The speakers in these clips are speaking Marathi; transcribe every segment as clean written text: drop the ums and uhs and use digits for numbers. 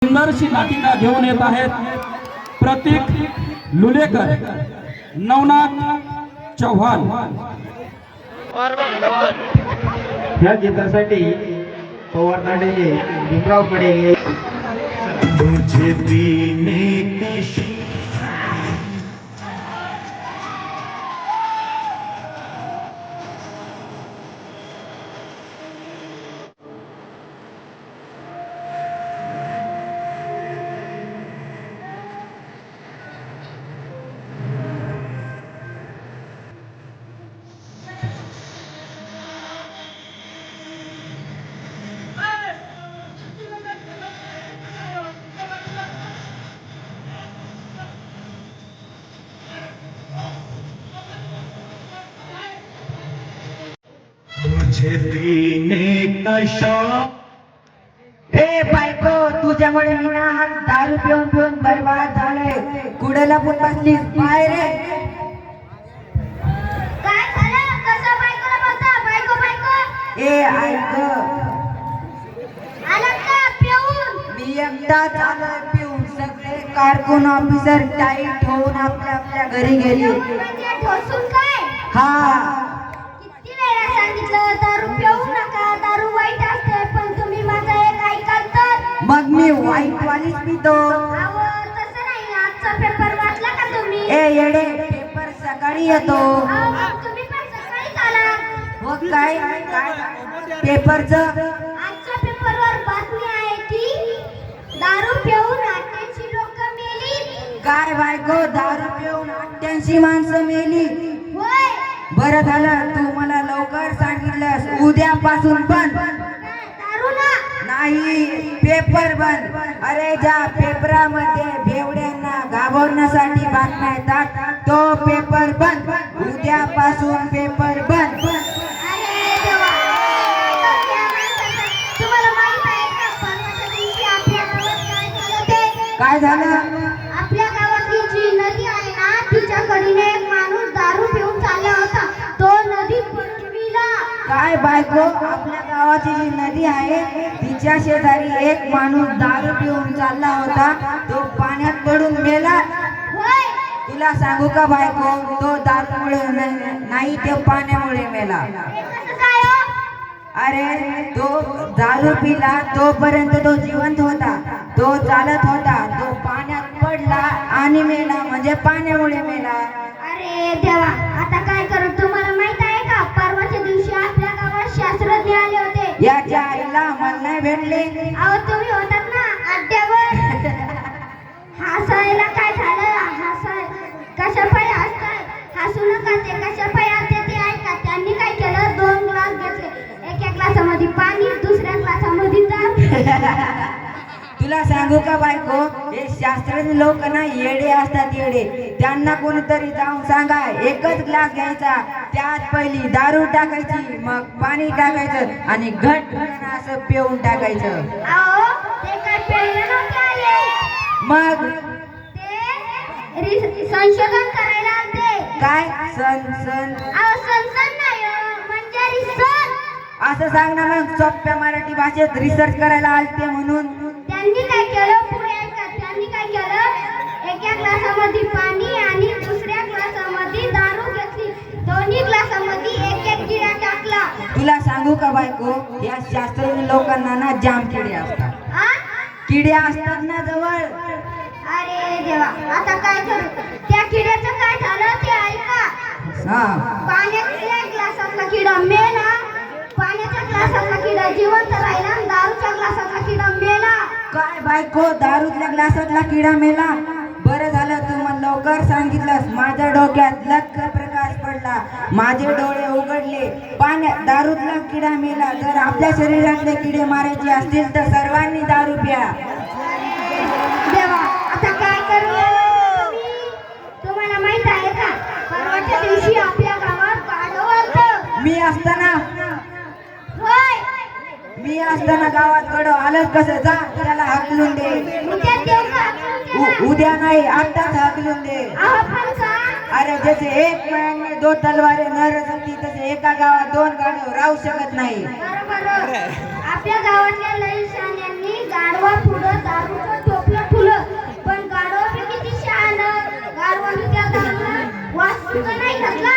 सुंदरशी नाटिका घेऊन येत आहेत प्रतीक लुलेकर, नवनाथ चव्हाण। या गीतासाठी पवार तांडेचे भीमराव पडेल। मुझे पीने की मुझे पीने का शौक। ए बायको, तुझ्यामुळे मी ना हा दारू पिऊन पिऊन बरबाद झालोय। कुडेला पण बसलीस पाय रे। काय झालं? कसं बायकोला बोलता? बायको बायको ए ऐक, आला का पिऊन? मी एकदा झालोय पिऊन। सगळे कारकून ऑफिसर टाईट होऊन आपल्या आपल्या घरी गेली। म्हणजे ढोसून काय? हा, किती वेळा सांगितलं दारू पिऊ नका, दारू वाईट असते, पण तुम्ही माझं एक ऐकाल तर? मग मी वाईट वालीच पितो। अहो तसं नाही, आजचा पेपर वाचला का तुम्ही? ए येडे, पेपर सकाळी येतो। अहो मग तुम्ही पण सकाळीच आलात। मग काय काय पेपरचं? आजच्या पेपरवर बातमी आहे की दारू पिऊन 88 लोक मेली। काय बायको, दारू पिऊन 88 माणसं मेली? होय। बरं झालं तू मला लवकर सांगितलंस। उद्यापासून बंद दारू ना? नाही, पेपर बंद। अरे ज्या पेपरामध्ये बेवड्यांना घाबरण्यासाठी बातम्या येतात तो पेपर बंद। उद्यापासून पेपर बंद। अरे देवा, तुम्हाला माहित आहे का परवाच्या दिवशी आपल्या गावात काय झालं ते? काय झालं? आपल्या गावातली जी नदी आहे ना, तिच्याकडे एक माणूस दारू पिऊन चालला होता, तो नदीत पडून मेला। काय बायको, आपल्या गावाची जी नदी आहे तिच्या शेजारी एक माणूस दारू पिऊन चालला होता, तो पाण्यात पडून मेला? होय। तुला सांगू का बायको, तो दारूमुळे नाही, ते पाण्यामुळे मेला। हे कसं काय हो? अरे तो दारू पिला तोपर्यंत तो जिवंत होता, तो चालत होता, तो पाण्यात पडला आणि मेला, म्हणजे पाण्यामुळे मेला। अरे देवा, आता काय करू? तुम्हाला माहित आहे का परवाच्या दिवशी आपल्या गावात शास्त्रज्ञ आले होते। याच्या आईला मला नाही भेटले। अहो तुम्ही होतात ना अड्ड्यावर। हसायला काय झालं? हसाय कशा पाय हसताय? हसू नका, ते कशा पाय हसते ते ऐका। त्यांनी काय केलं, 2 ग्लास घेतले, एका ग्लासामध्ये पाणी, दुसऱ्या ग्लासामध्ये दारू। तुला सांगू का बायको, हे शास्त्रज्ञ लोक ना येडे असतात, येडे। त्यांना कोणीतरी जाऊन सांगा, एकच ग्लास घ्यायचा, त्यात पहिली दारू टाकायची, मग पाणी टाकायचं आणि घट असं पिऊन टाकायचं। अहो ते काय प्यायला नव्हते आले, मग ते संशोधन करायला आलते। काय सण? अहो संसन नाही हो, म्हणजे रिसर्च। असं सांग ना मग, सोप्या मराठी भाषेत रिसर्च करायला आलते म्हणून। त्यांनी काय केलं, पुढे ऐका, त्यांनी काय केलं, एका ग्लासामध्ये पाणी आणि दुसऱ्या ग्लासामध्ये दारू घेतली, दोन्ही ग्लासामध्ये एक एक किडा टाकला। तुला सांगू का बायको, या शास्त्रज्ञ लोकांना ना जाम किडे असतात। आ? किडे असतात ना जवळ। अरे देवा, आता काय करू? त्या किड्याचं काय झालं ते ऐका। हा, पाण्याच्या ग्लासातला किडा मेला, पाण्याच्या ग्लासातला किडा जिवंत राहिला, आणि दारूच्या ग्लासातला किडा मेला। काय बायको, दारूतल्या ग्लासातला किडा मेला? बरं झालं तू मला लवकर सांगितलंस। माझ्या डोक्यात लख्ख प्रकाश पडला, माझे डोळे उघडले। पाण्यात दारूतला किडा मेला, जर आपल्या शरीरातले किडे मारायचे असतील तर सर्वांनी दारू प्या। देवा, आता काय करू? तुम्हाला माहित आहे का परवाच्या दिवशी आपल्या गावात गाढव आलतं। मी असताना होय। गावात कडं आलं कसं? जा त्याला हाकलून दे। उद्या देऊ का? उद्या नाही, आताच हाकलून दे। अहो पण का? अरे जसे एक मैदान में दो तलवारें न रह सकती तसे एका गावात दोन गाढव राहू शकत नाही. बरोबर. आपल्या गावातल्या लई शाण्यांनी गाढवा पुढं दारूचं टोपलं फुलं, पण गाढव बी किती शहाणं, गाढवाने त्या दारूला वास सुद्धा नाही घातला.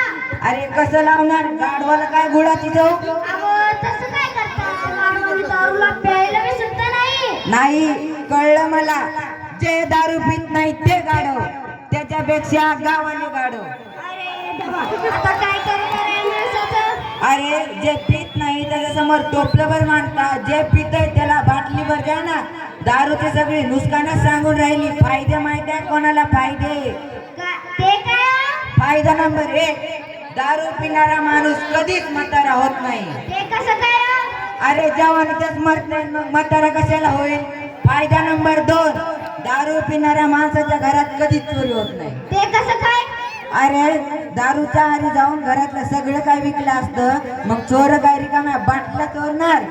अरे कसं लावणार गाढवाला काय गुळाची चव? अहो तसं काय करता, गाढवाने दारूला प्यायला बी सुद्धा नाही. नाही कळलं मला. जे दारू पित नाही ते गाढव, त्याच्यापेक्षा गावाने गाढव. अरे देवा, आता काय करणार आहे माणसाचं? अरे जे पित नाही त्याच्या समोर टोपलंभर मांडता, जे पितय त्याला बाटलीभर द्या ना. दारूचे सगळी नुसकानच सांगून राहिली. फायदे माहिती आहे कोणाला फायदे? ते काय हो? फायदा नंबर 1, दारू पिणारा माणूस कधीच म्हातारा होत नाही. ते कसं काय हो? अरे जवानीतच मरत नाही मग म्हातारा कशाला होईल? फायदा नंबर 2, दारू पिणाऱ्या माणसाच्या घरात कधीच चोरी होत नाही. ते कसं काय? अरे दारूच्या आरी जाऊन घरातलं सगळं काय विकलं असतं, मग चोर काय रिकाम्या बाटल्या चोरणार?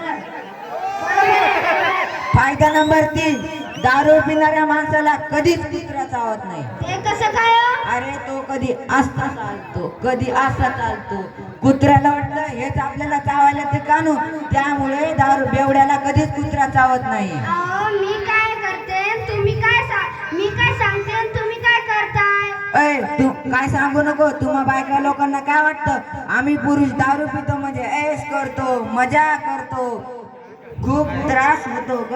फायदा नंबर 3, दारू पिणाऱ्या माणसाला कधीच कुत्रा चावत नाही. ते कसं काय हो? अरे तो कधी असा चालतो कधी असा चालतो. कुत्र्याला वाटतं हेच आपल्याला चावायला ते कानू, त्यामुळे दारू बेवड्याला कधीच कुत्रा चावत नाही. अहो, मी काय करते मी काय सांगते आणि तुम्ही काय करताय? अय तू काय सांगू नको. तुम्हा बायका लोकांना काय वाटतं, आम्ही पुरुष दारू पितो म्हणजे ऐश करतो, मजा करतो. खूप त्रास होतो ग.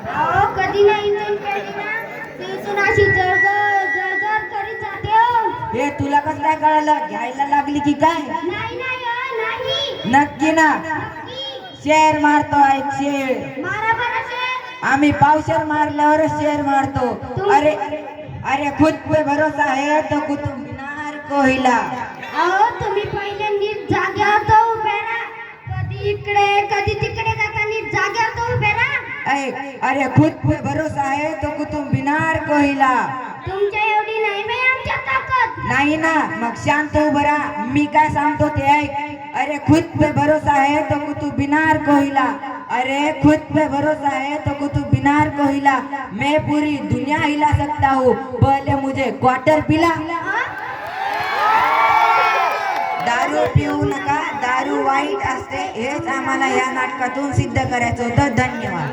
अहो कधी नाही इथून कधी ना तिथून अशी जळजळ करीत जाते हो. हे तुला कसं काय कळालं? घ्यायला लागली की काय? नाही नाही हो, नाही. नक्की ना? नक्की. शेर मारतो ऐक शेर. मारा बरं शेर. आम्ही पावशेर मारल्यावरच शेर मारतो. अरे अरे खुद पे भरोसा है तो कुतुब मीनार को हिला. अहो तुम्ही पहिले नीट जाग्यावर तर उभे राहा. कधी इकडे कधी तिकडे जाता नीट जाग्यावर तर उभे राहा. अरे खुद पे भरोसा है तो कुतुब मीनार को हिला. तुमच्या एवढी नाही बाई आमच्या ताकद. नाही ना, मग शांत उभं राहा. मी काय सांगतो ते ऐक. अरे खुद पे भरोसा है तो कुतुब मीनार को हिला. अरे खुद पे भरोसा है तो कुतुब मीनार को हिला. मैं पूरी दुनिया हिला सकता हूँ, पहले मुझे क्वार्टर पिला. दारू पिऊ नका, दारू वाईट असते, हेच आम्हाला या नाटकातून सिद्ध करायचं होतं. धन्यवाद.